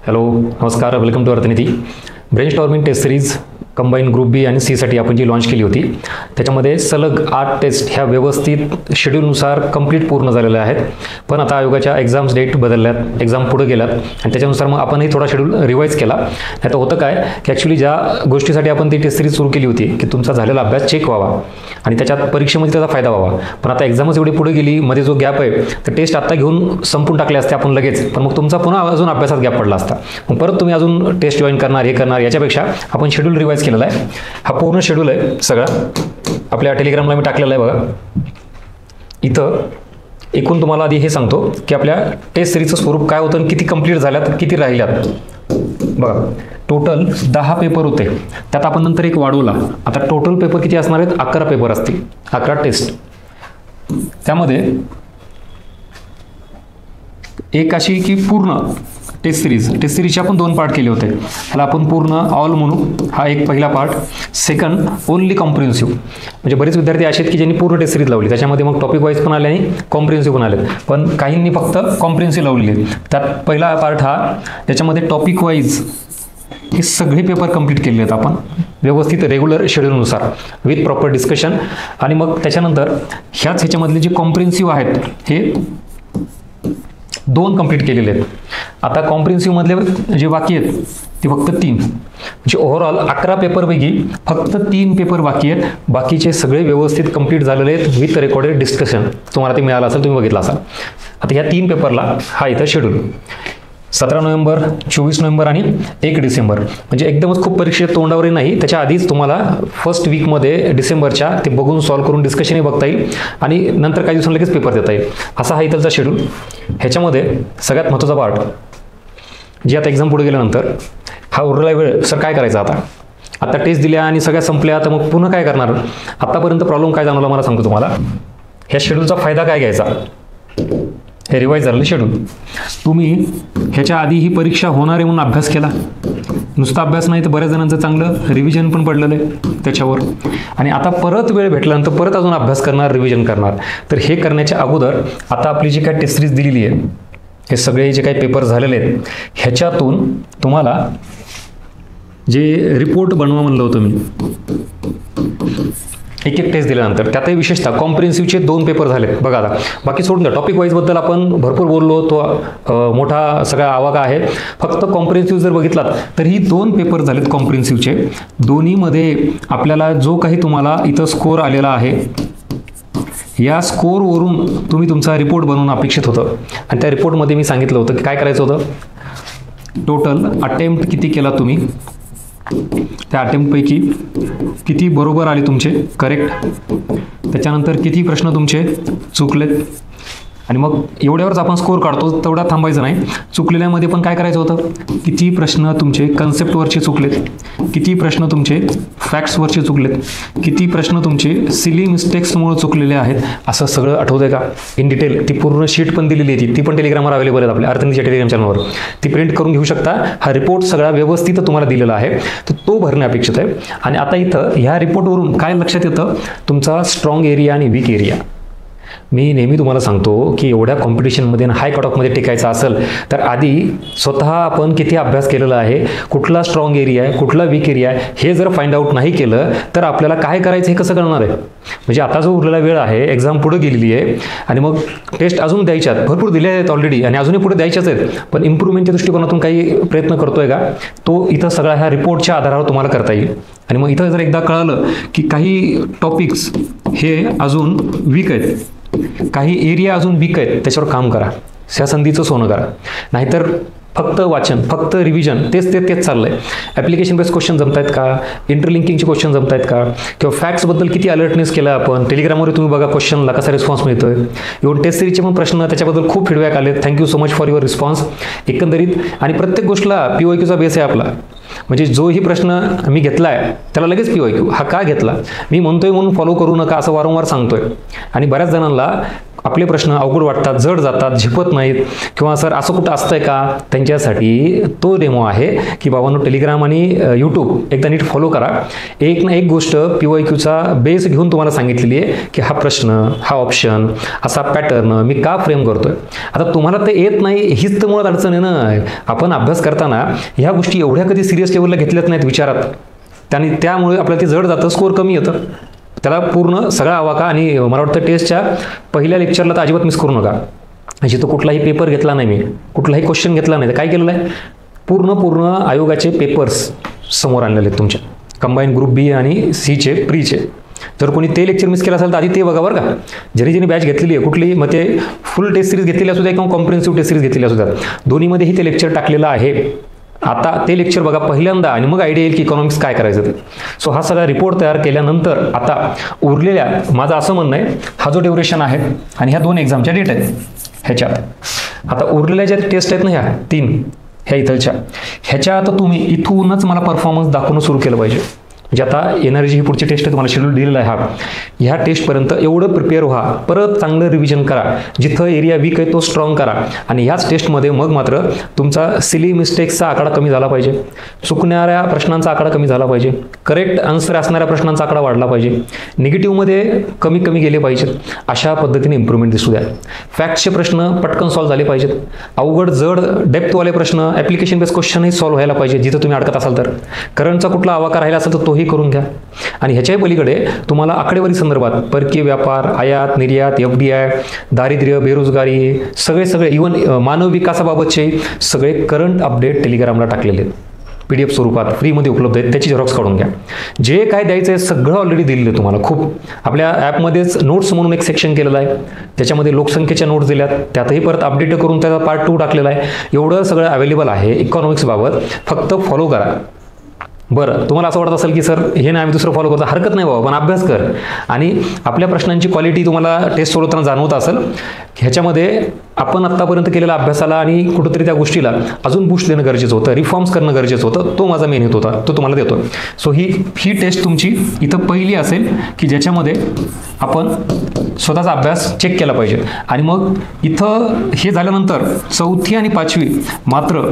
Hello नमस्कार, welcome to Arthaniti. Brainstorming test series combine group B आणि सीसाठी आपण जी लॉन्च केली होती त्याच्यामध्ये सलग 8 टेस्ट ह्या व्यवस्थित शेड्यूलनुसार कंप्लीट पूर्ण झालेल्या आहेत. पण आता आयोगाच्या एक्झाम्स डेट बदलल्यात, एक्झाम पुढे गेल्यात आणि त्याच्यानुसार मग आपणही थोडा शेड्यूल रिवाईज केला. नाही तर होतं काय की ॲक्च्युली ज्या गोष्टीसाठी आपण ती टेस्ट सिरीज सुरू केली होती की तुमचा झालेला अभ्यास चेक व्हावा आणि त्याच्यात परीक्षेमध्ये त्याचा फायदा व्हावा. पण आता एक्झामच एवढी पुढे गेली, मध्ये जो गॅप आहे तर टेस्ट आत्ता घेऊन संपून टाकले असते आपण लगेच, पण मग तुमचा पुन्हा अजून अभ्यासात गॅप पडला असता. मग परत तुम्ही अजून टेस्ट जॉईन करणार, हे करणार, याच्यापेक्षा आपण शेड्यूल रिवाईज केलेला आहे. हा पूर्ण शेड्यूल आहे सगळा आपल्या टेलिग्रामला मी टाकलेला आहे बघा. इथं एकूण तुम्हाला आधी हे सांगतो की आपल्या टेस्ट सिरीजचं स्वरूप काय होतं, किती कंप्लीट झाल्यात, किती राहिल्यात. बघा टोटल 10 पेपर होते, त्यात आपण नंतर एक वाढवला. आता टोटल पेपर किती असणार आहेत? 11 पेपर असतील, 11 टेस्ट. त्यामध्ये एक अशी की पूर्ण टेस्ट सिरीजचे आपण 2 पार्ट केले होते. ह्याला आपण पूर्ण ऑल म्हणू. हा एक पहिला पार्ट. Second only comprehensive. म्हणजे बरेच विद्यार्थी असे आहेत की ज्यांनी पूर्ण टेस्ट सिरीज लावली, त्याच्यामध्ये मग टॉपिक वाईज पण आले आणि कॉम्प्रिहेन्सिव्ह पण आले, पण काहींनी फक्त कॉम्प्रिहेन्सिव्ह लावलेली. त्यात पहिला पार्ट हा, त्याच्यामध्ये टॉपिक वाईज हे सगळे पेपर कंप्लीट केले आहेत आपण व्यवस्थित रेग्युलर शेड्यूलनुसार विथ प्रॉपर डिस्कशन. आणि मग त्याच्यानंतर ह्याच्यामधले जे कॉम्प्रिहेन्सिव्ह आहेत हे 2 कंप्लीट केलेले आहेत. आता कॉम्प्रिहेन्सिव्हमधले जे बाकी आहेत ते फक्त 3. म्हणजे ओव्हरऑल 11 पेपरपैकी फक्त 3 पेपर बाकी आहेत. बाकीचे सगळे व्यवस्थित कंप्लीट झालेले आहेत विथ रेकॉर्डेड डिस्कशन. तुम्हाला ते मिळालं असेल, तुम्ही बघितलं असाल. आता ह्या 3 पेपरला हा इथं शेड्यूल 17 नोव्हेंबर, 24 नोव्हेंबर आणि 1 डिसेंबर. म्हणजे एकदमच खूप परीक्षेत तोंडावरही नाही, त्याच्या आधीच तुम्हाला फर्स्ट वीकमध्ये डिसेंबरच्या ते बघून सॉल्व्ह करून डिस्कशनही बघता येईल आणि नंतर काही दिवसांनी लगेच पेपर देता येईल. असा हा इथलचा शेड्यूल. ह्याच्यामध्ये सगळ्यात महत्त्वाचा पार्ट जी आता एक्झाम पुढे गेल्यानंतर हा उरलेला वेळ सर काय करायचा आता टेस्ट दिल्या आणि सगळ्या संपल्या, तर मग पुन्हा काय करणार? आतापर्यंत प्रॉब्लेम काय जाणवला मला सांगतो तुम्हाला. ह्या शेड्यूलचा फायदा काय घ्यायचा? हे रिवाईज झालेलं शेड्यूल. तुम्ही ह्याच्या आधी ही परीक्षा होणार आहे म्हणून अभ्यास केला, नुसता अभ्यास नाही तर बऱ्याच जणांचं चांगलं रिव्हिजन पण पडलेलं आहे त्याच्यावर. आणि आता परत वेळ भेटल्यानंतर परत अजून अभ्यास करणार, रिव्हिजन करणार. तर हे करण्याच्या अगोदर आता आपली जी काय टेस्ट सिरीज दिलेली आहे, हे सगळे जे काही पेपर झालेले आहेत ह्याच्यातून तुम्हाला जे रिपोर्ट बनवा म्हणलं होतं मी, एक टेस्ट दिल्यानंतर त्यातही विशेषतः कॉम्प्रिहेन्सिव्हचे 2 पेपर झाले बघा. आता बाकी सोडून द्या, टॉपिक वाईजबद्दल आपण भरपूर बोललो, तो मोठा सगळा आवाका आहे. फक्त कॉम्प्रिहेन्सिव्ह जर बघितलात तर ही 2 पेपर झालेत कॉम्प्रिहेन्सिव्हचे. दोन्हीमध्ये आपल्याला जो काही तुम्हाला इथं स्कोर आलेला आहे, या स्कोरवरून तुम्ही तुमचा रिपोर्ट बनवणं अपेक्षित होतं. आणि त्या रिपोर्टमध्ये मी सांगितलं होतं की काय करायचं होतं, टोटल अटेम्प्ट किती केला तुम्ही, त्या अटेम्प्टपैकी किती बरोबर आले तुमचे करेक्ट, त्याच्यानंतर किती प्रश्न तुमचे चुकलेत. आणि मग एवढ्यावरच आपण स्कोर काढतो, तेवढा थांबायचं नाही. चुकलेल्यामध्ये पण काय करायचं होतं, किती प्रश्न तुमचे कन्सेप्टवरचे चुकलेत, किती प्रश्न तुमचे फॅक्ट्सवरचे चुकलेत, किती प्रश्न तुमचे सिली मिस्टेक्समुळे चुकलेले आहेत. असं सगळं आठवतंय का इन डिटेल? ती पूर्ण शीट पण दिलेली आहे, ती पण टेलिग्रामवर अवेलेबल आहे आपल्या अर्थनीतीच्या टेलिग्राम चॅनलवर. ती प्रिंट करून घेऊ शकता. हा रिपोर्ट सगळा व्यवस्थित तुम्हाला दिलेला आहे, तर तो भरणे अपेक्षित आहे. आणि आता इथं ह्या रिपोर्टवरून काय लक्षात येतं, तुमचा स्ट्रॉंग एरिया आणि वीक एरिया. मी नेहमी तुम्हाला सांगतो की एवढ्या कॉम्पिटिशनमध्ये हाय कट ऑफमध्ये टिकायचं असेल तर आधी स्वतः आपण किती अभ्यास केलेला आहे, कुठला स्ट्रॉंग एरिया आहे, कुठला वीक एरिया आहे, हे जर फाइंड आउट नाही केलं तर आपल्याला काय करायचं हे कसं कळणार आहे? म्हणजे आता जो उरलेला वेळ आहे, एक्झाम पुढे गेलेली आहे आणि मग टेस्ट अजून द्यायच्यात, भरपूर दिल्या आहेत ऑलरेडी आणि अजूनही पुढे द्यायच्याच आहेत. पण इम्प्रूव्हमेंटच्या दृष्टिकोनातून काही प्रयत्न करतोय का, तो इथं सगळा ह्या रिपोर्टच्या आधारावर तुम्हाला करता येईल. आणि मग इथं जर एकदा कळालं की काही टॉपिक्स हे अजून वीक आहेत, काही एरिया अजून वीक आहेत, त्याच्यावर काम करा, त्या संधीचं सोनं करा. नाहीतर फक्त वाचन, फक्त रिव्हिजन, तेच चाललंय. ॲप्लिकेशन बेस्ड क्वेश्चन जमत आहेत का, इंटरलिंकिंगचे क्वेश्चन जमत आहेत का, किंवा फॅक्ट्सबद्दल किती अलर्टनेस केला आपण. टेलिग्रामवर तुम्ही बघा क्वेश्चनला कसा रिस्पॉन्स मिळतोय. इव्हन टेस्ट सिरीजचे पण प्रश्न, त्याच्याबद्दल खूप फीडबॅक आले. Thank you so much for your response एकंदरीत. आणि प्रत्येक गोष्टला PYQचा बेस आहे आपला. म्हणजे जोही प्रश्न मी घेतला आहे त्याला लगेच PYQ. हा का घेतला, मी म्हणतोय म्हणून फॉलो करू नका असं वारंवार सांगतोय. आणि बऱ्याच जणांना आपले प्रश्न अवघड वाटतात, जड जातात, झेपत नाहीत, किंवा सर असं कुठं असतंय का, त्यांच्यासाठी तो डेमो आहे की बाबांनो टेलिग्राम आणि यूट्यूब एकदा नीट फॉलो करा. एक ना एक गोष्ट PYQचा बेस घेऊन तुम्हाला सांगितलेली आहे की हा प्रश्न, हा ऑप्शन, असा पॅटर्न मी का फ्रेम करतोय. आता तुम्हाला ते येत नाही हीच तर मुळात अडचण आहे ना. आपण अभ्यास करताना ह्या गोष्टी एवढ्या कधी सिरियस लेवलला घेतल्याच नाहीत विचारात, त्यामुळे आपल्याला ते जड जातं, स्कोअर कमी येतं. त्याला पूर्ण सगळा आवाका. आणि मला वाटतं टेस्टच्या पहिल्या लेक्चरला तर अजिबात मिस करू नका. जिथं कुठलाही पेपर घेतला नाही मी, कुठलाही क्वेश्चन घेतला नाही, तर काय केलेलं आहे, पूर्ण आयोगाचे पेपर्स समोर आणलेले आहेत तुमच्या, कंबाईन ग्रुप बी आणि सीचे प्रीचे. जर कोणी ते लेक्चर मिस केलं असेल तर आधी ते बघा बरं का. ज्यांनी बॅच घेतलेली आहे कुठली, मग ते फुल टेस्ट सिरीज घेतलेली असू द्या किंवा कॉम्प्रिहेन्सिव्ह टेस्ट सिरीज घेतलेली असू द्या, दोन्हीमध्येही ते लेक्चर टाकलेलं आहे. आता ते लेक्चर बघा पहिल्यांदा आणि मग आयडिया येईल की इकॉनॉमिक्स काय करायचं ते. सो हा सगळा रिपोर्ट तयार केल्यानंतर आता उरलेल्या, माझं असं म्हणणं आहे, हा जो ड्युरेशन आहे आणि ह्या 2 एक्झामच्या डेट आहेत ह्याच्यात, आता उरलेल्या ज्या टेस्ट आहेत ना ह्या 3 ह्या इथलच्या, ह्याच्या आता तुम्ही इथूनच मला परफॉर्मन्स दाखवणं सुरू केलं पाहिजे. म्हणजे आता येणारी ही पुढची टेस्ट आहे, तुम्हाला शेड्यूल दिलेला आहे हा, ह्या टेस्टपर्यंत एवढं प्रिपेअर व्हा, परत चांगलं रिव्हिजन करा, जिथं एरिया वीक आहे तो स्ट्रॉंग करा. आणि ह्याच टेस्टमध्ये मग मात्र तुमचा सिली मिस्टेक्सचा आकडा कमी झाला पाहिजे, चुकणाऱ्या प्रश्नांचा आकडा कमी झाला पाहिजे, करेक्ट आन्सर असणाऱ्या प्रश्नांचा आकडा वाढला पाहिजे, निगेटिव्हमध्ये कमी गेले पाहिजेत. अशा पद्धतीने इम्प्रूव्हमेंट दिसू द्या. फॅक्टचे प्रश्न पटकन सॉल्व्ह झाले पाहिजेत, अवघड जड डेप्थवाले प्रश्न, ॲप्लिकेशन बेस्ड क्वेश्चनही सॉल्व्ह व्हायला पाहिजे जिथं तुम्ही अडकत असाल तर. करंटचा कुठला आवाका राहिला असेल तर तोही करून घ्या. आणि ह्याच्याही पलीकडे तुम्हाला आकडेवारी संदर्भात परकीय व्यापार, आयात निर्यात, FDI, दारिद्र्य, बेरोजगारी, सगळे इव्हन मानव विकासाबाबतचे सगळे करंट अपडेट टेलिग्रामला टाकलेले आहेत, PDF स्वरूपात फ्रीमध्ये उपलब्ध आहेत. त्याची झेरॉक्स काढून घ्या. जे काय द्यायचं आहे सगळं ऑलरेडी दिलेलं आहे तुम्हाला. खूप आपल्या ॲपमध्येच नोट्स म्हणून एक सेक्शन केलेलं आहे, त्याच्यामध्ये लोकसंख्येच्या नोट्स दिल्यात, त्यातही परत अपडेट करून त्याचा पार्ट 2 टाकलेला आहे. एवढं सगळं अवेलेबल आहे इकॉनॉमिक्सबाबत, फक्त फॉलो करा. बरं, तुम्हाला असं वाटत असेल की सर हे नाही आम्ही दुसरं फॉलो करतो, हरकत नाही बाबा, पण अभ्यास कर. आणि आपल्या प्रश्नांची क्वालिटी तुम्हाला टेस्ट सोडवताना जाणवत असेल. ह्याच्यामध्ये आपण आत्तापर्यंत केलेल्या अभ्यासाला आणि कुठंतरी त्या गोष्टीला अजून बूस्ट देणं गरजेचं होतं, रिफॉर्म्स करणं गरजेचं होतं. तो माझा मेन हेतू होता, तो तुम्हाला देतो. सो ही टेस्ट तुमची इथं पहिली असेल की ज्याच्यामध्ये आपण स्वतःचा अभ्यास चेक केला पाहिजे. आणि मग इथं हे झाल्यानंतर 4थी आणि 5वी मात्र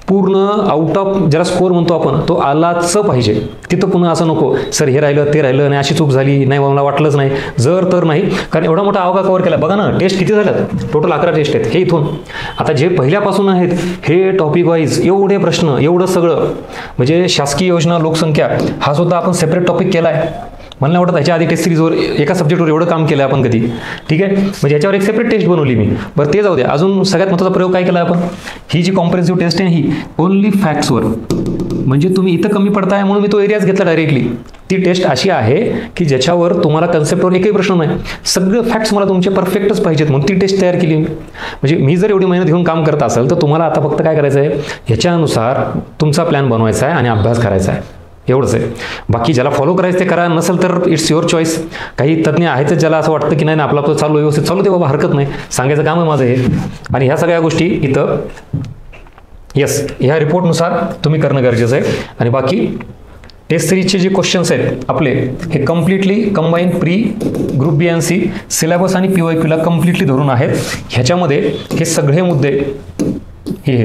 पूर्ण आउट ऑफ ज्याला स्कोअर म्हणतो आपण तो आलाच पाहिजे. तिथं पुन्हा असं नको सर हे राहिलं ते राहिलं आणि अशी चूक झाली नाही, मला वाटलंच नाही, जर तर नाही. कारण एवढा मोठा आवाका कव्हर केला. बघा ना टेस्ट किती झाल्यात, टोटल 11 टेस्ट आहेत. हे इथून आता जे पहिल्यापासून आहेत हे टॉपिक वाईज एवढे प्रश्न, एवढं सगळं, म्हणजे शासकीय योजना, लोकसंख्या हा सुद्धा आपण सेपरेट टॉपिक केला आहे. मला नाही वाटत ह्याच्या आधी टेस्ट सिरीजवर एका सब्जेक्टवर एवढं काम केलं आपण कधी. ठीक आहे, म्हणजे याच्यावर एक सेपरेट टेस्ट बनवली मी. बरं ते जाऊ द्या. अजून सगळ्यात महत्त्वाचा प्रयोग काय केला आपण, ही जी कॉम्प्रिहेन्सिव्ह टेस्ट आहे ही ओनली फॅक्ट्सवर, म्हणजे तुम्ही इथं कमी पडताय म्हणून मी तो एरियाच घेतला डायरेक्टली. ती टेस्ट अशी आहे की ज्याच्यावर तुम्हाला कन्सेप्टवर एकही प्रश्न नाही, सगळे फॅक्ट्स मला तुमचे परफेक्टच पाहिजेत म्हणून ती टेस्ट तयार केली. म्हणजे मी जर एवढी मेहनत घेऊन काम करत असेल तर तुम्हाला आता फक्त काय करायचं आहे, ह्याच्यानुसार तुमचा प्लॅन बनवायचा आहे आणि अभ्यास करायचा आहे, एवढंच आहे. बाकी ज्याला फॉलो करायचं ते करा, नसेल तर इट्स युअर चॉईस. काही तज्ज्ञ आहेच ज्याला असं वाटतं की नाही आपलं आपलं चालू व्यवस्थित चालू, ते बाबा हरकत नाही, सांगायचं काम आहे माझं हे. आणि ह्या सगळ्या गोष्टी इथं येस ह्या रिपोर्टनुसार तुम्ही करणं गरजेचं आहे. आणि बाकी टेस्ट सिरीजचे जे क्वेश्चन्स आहेत आपले हे completely combine pre, group B आणि सी, सिलेबस आणि PYQला कम्प्लिटली धरून आहेत. ह्याच्यामध्ये हे सगळे मुद्दे हे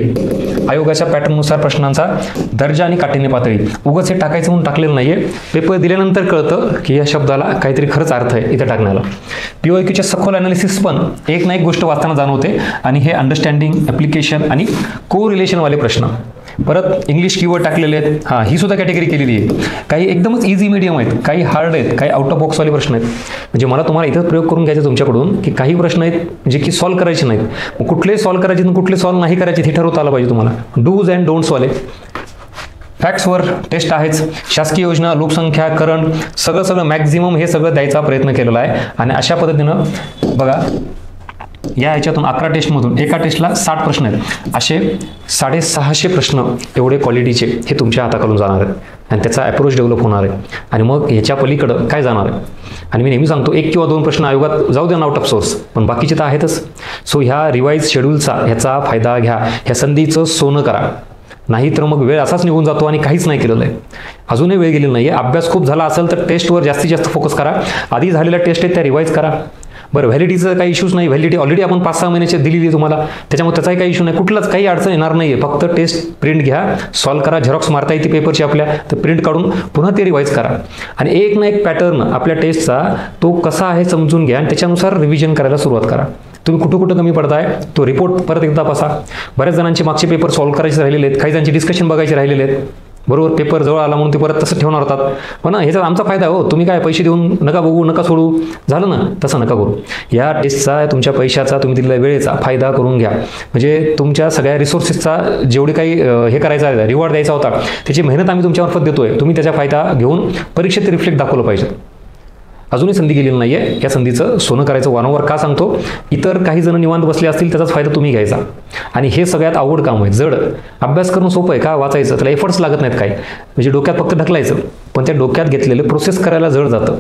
आयोगाच्या पॅटर्ननुसार प्रश्नांचा दर्जा आणि काठिण्य पातळी, उगाच हे टाकायचं म्हणून टाकलेलं नाहीये. पेपर दिल्यानंतर कळतं की या शब्दाला काहीतरी खरंच अर्थ आहे इथं टाकण्याला. PYQच्या सखोल अनालिसिस पण एक ना एक गोष्ट वाचताना जाणवते. आणि हे अंडरस्टँडिंग, ॲप्लिकेशन आणि को रिलेशनवाले प्रश्न, परत इंग्लिश कीवर्ड टाकलेले आहेत. हां, ही सुद्धा कॅटेगरी केलेली आहे. काही एकदमच इझी मीडियम आहेत, काही हार्ड आहेत, काही आउट ऑफ बॉक्सवाले प्रश्न आहेत. म्हणजे मला तुम्हाला इथं प्रयोग करून घ्यायचं तुमच्याकडून की काही प्रश्न आहेत जे की सॉल्व्ह करायचे नाहीत, मग कुठले सॉल्व्ह करायचे आणि कुठले सॉल्व्ह नाही करायचे हे ठरवता आलं पाहिजे तुम्हाला. डूज अँड डोंट्सवाले फॅक्ट्सवर टेस्ट आहेच. शासकीय योजना, लोकसंख्या, करंट सगळं मॅक्झिमम हे सगळं द्यायचा प्रयत्न केलेला आहे. आणि अशा पद्धतीनं बघा या ह्याच्यातून 11 टेस्टमधून एका टेस्टला 60 प्रश्न आहेत, असे 650 प्रश्न एवढे क्वालिटीचे हे तुमच्या हाताखालून जाणार आहेत. आणि त्याचा अप्रोच डेव्हलप होणार आहे. आणि मग ह्याच्या पलीकडं काय जाणार आहे. आणि मी नेहमी सांगतो 1 किंवा 2 प्रश्न आयोगात जाऊ द्या आउट ऑफ सोर्स, पण बाकीचे तर आहेतच. सो ह्या रिवाईज शेड्यूलचा ह्याचा फायदा घ्या, ह्या संधीचं सोनं करा. नाही तर मग वेळ असाच निघून जातो आणि काहीच नाही केलेलं आहे. अजूनही वेळ गेलेला नाही आहे. अभ्यास खूप झाला असेल तर टेस्टवर जास्तीत जास्त फोकस करा. आधी झालेल्या टेस्ट आहेत त्या रिवाईज करा. बरं, व्हॅलिडिटीचा काही इश्यूज नाही, व्हॅलिडिटी ऑलरेडी आपण 5-6 महिन्याची दिलेली आहे तुम्हाला, त्याच्यामुळे त्याचाही काही इश्यू नाही, कुठलाच काही अडचण येणार नाही आहे. फक्त टेस्ट प्रिंट घ्या, सॉल्व करा, झेरॉक्स मारता येते पेपरची आपल्या, तर प्रिंट काढून पुन्हा ते रिवाईज करा आणि एक ना एक पॅटर्न आपल्या टेस्टचा तो कसा आहे समजून घ्या आणि त्याच्यानुसार रिव्हिजन करायला सुरुवात करा. तुम्ही कुठं कमी पडताय तो रिपोर्ट परत एकदा तपासा. बऱ्याच जणांचे मागचे पेपर सॉल्व्ह करायचे राहिलेले आहेत, काही जणांचे डिस्कशन बघायचे राहिलेले आहेत, बरोबर, पेपर जवळ आला म्हणून ते परत तसं ठेवणार होतात. पण ह्याच्यात आमचा फायदा हो, तुम्ही काय पैसे देऊन नका बघू, नका सोडू, झालं ना, तसं नका करू. या टेस्टचा, तुमच्या पैशाचा, तुम्ही दिलेल्या वेळेचा फायदा करून घ्या. म्हणजे तुमच्या सगळ्या रिसोर्सेसचा जेवढे काही हे करायचं आहे, रिवॉर्ड द्यायचा होता, त्याची मेहनत आम्ही तुमच्यामार्फत देतोय, तुम्ही त्याचा फायदा घेऊन परीक्षेत रिफ्लेक्ट दाखवलं पाहिजे. अजूनही संधी गेलेली नाही आहे, या संधीचं सोनं करायचं. वारंवार का सांगतो, इतर काही जण निवांत बसले असतील, त्याचाच फायदा तुम्ही घ्यायचा. आणि हे सगळ्यात अवघड काम आहे, जड. अभ्यास करणं सोपं आहे का, वाचायचं त्याला एफर्ट्स लागत नाहीत काय, म्हणजे डोक्यात फक्त ढकलायचं, पण त्या डोक्यात घेतलेलं प्रोसेस करायला जड जातं.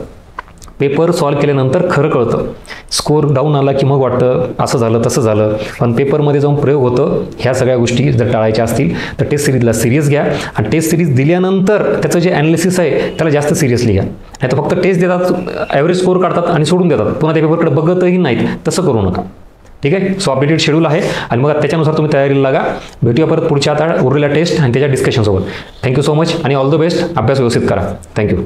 पेपर सॉल्व्ह केल्यानंतर खरं कळतं, स्कोर डाऊन आला की मग वाटतं असं झालं तसं झालं, पण पेपरमध्ये जाऊन प्रयोग होतं. ह्या सगळ्या गोष्टी जर टाळायच्या असतील तर टेस्ट सिरीजला सिरियस घ्या आणि टेस्ट सिरीज दिल्यानंतर त्याचं जे ॲनालिसिस आहे त्याला जास्त सिरियसली घ्या. नाही तर फक्त टेस्ट देतात, ॲव्हरेज स्कोर काढतात आणि सोडून देतात, पुन्हा त्या पेपरकडे बघतही नाहीत. तसं करू नका, ठीक आहे. सो अपडेटेड शेड्यूल आहे आणि मग त्याच्यानुसार तुम्ही तयारीला लागा. भेटूया परत पुढच्या आता उरलेल्या टेस्ट आणि त्याच्या डिस्कशनसोबत. थँक्यू सो मच आणि ऑल द बेस्ट. अभ्यास व्यवस्थित करा. थँक्यू.